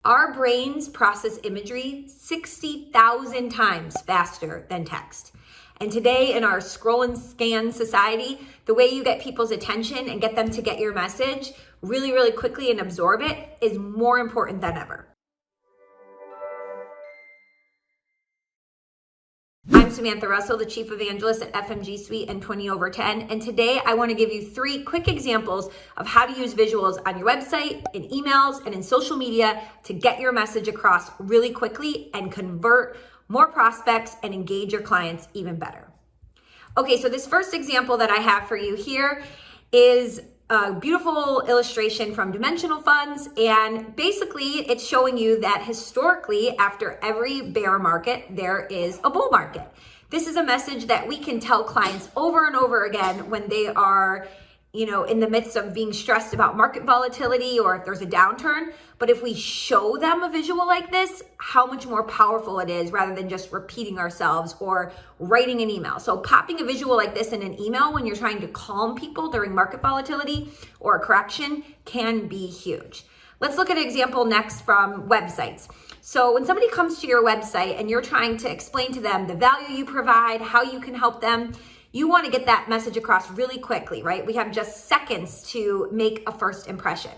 Our brains process imagery 60,000 times faster than text. And today in our scroll and scan society, the way you get people's attention and get them to get your message really, really quickly and absorb it is more important than ever. I'm Samantha Russell, the Chief Evangelist at FMG Suite and 20 over 10. And today I want to give you 3 quick examples of how to use visuals on your website, in emails, and in social media to get your message across really quickly and convert more prospects and engage your clients even better. Okay, so this first example that I have for you here is a beautiful illustration from Dimensional Funds, and basically it's showing you that historically after every bear market there is a bull market. This is a message that we can tell clients over and over again when they are in the midst of being stressed about market volatility or if there's a downturn. But if we show them a visual like this, how much more powerful it is rather than just repeating ourselves or writing an email. So popping a visual like this in an email when you're trying to calm people during market volatility or a correction can be huge. Let's look at an example next from websites. So when somebody comes to your website and you're trying to explain to them the value you provide, how you can help them, you want to get that message across really quickly, right? We have just seconds to make a first impression.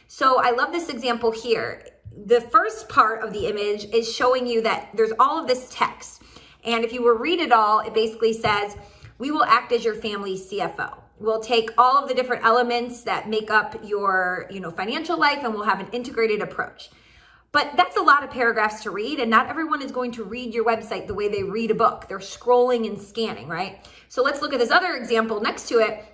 So I love this example here. The first part of the image is showing you that there's all of this text. And if you were to read it all, it basically says, we will act as your family's CFO. We'll take all of the different elements that make up your financial life and we'll have an integrated approach. But that's a lot of paragraphs to read, and not everyone is going to read your website the way they read a book. They're scrolling and scanning, right? So let's look at this other example next to it,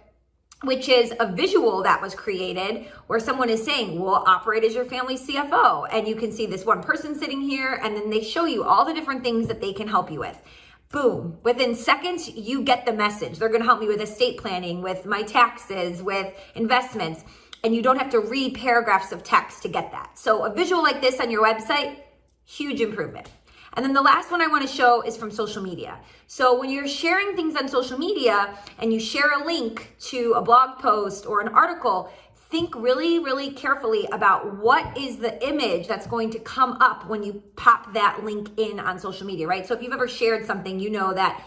which is a visual that was created where someone is saying, we'll operate as your family CFO. And you can see this one person sitting here, and then they show you all the different things that they can help you with. Boom, within seconds, you get the message. They're gonna help me with estate planning, with my taxes, with investments. And you don't have to read paragraphs of text to get that. So a visual like this on your website, huge improvement. And then the last one I want to show is from social media. So when you're sharing things on social media and you share a link to a blog post or an article, think really, really carefully about what is the image that's going to come up when you pop that link in on social media, right? So if you've ever shared something, you know that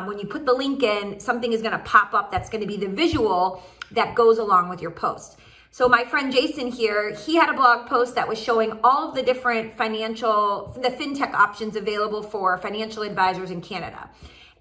when you put the link in, something is going to pop up that's going to be the visual that goes along with your post. So my friend Jason here, he had a blog post that was showing all of the different the fintech options available for financial advisors in Canada.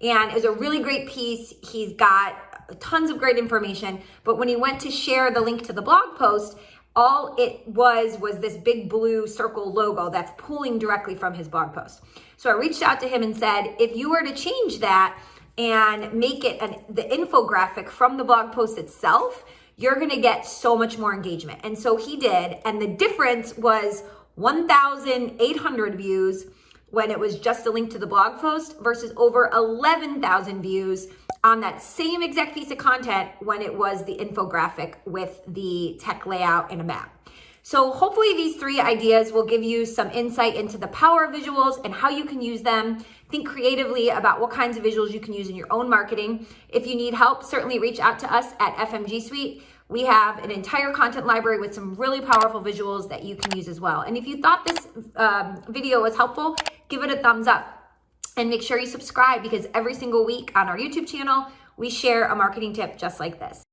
And it was a really great piece. He's got tons of great information, but when he went to share the link to the blog post, all it was this big blue circle logo that's pulling directly from his blog post. So I reached out to him and said, if you were to change that and make it the infographic from the blog post itself, you're gonna get so much more engagement. And so he did, and the difference was 1,800 views when it was just a link to the blog post versus over 11,000 views on that same exact piece of content when it was the infographic with the tech layout and a map. So hopefully these 3 ideas will give you some insight into the power of visuals and how you can use them. Think creatively about what kinds of visuals you can use in your own marketing. If you need help, certainly reach out to us at FMG Suite. We have an entire content library with some really powerful visuals that you can use as well. And if you thought this video was helpful, give it a thumbs up and make sure you subscribe, because every single week on our YouTube channel, we share a marketing tip just like this.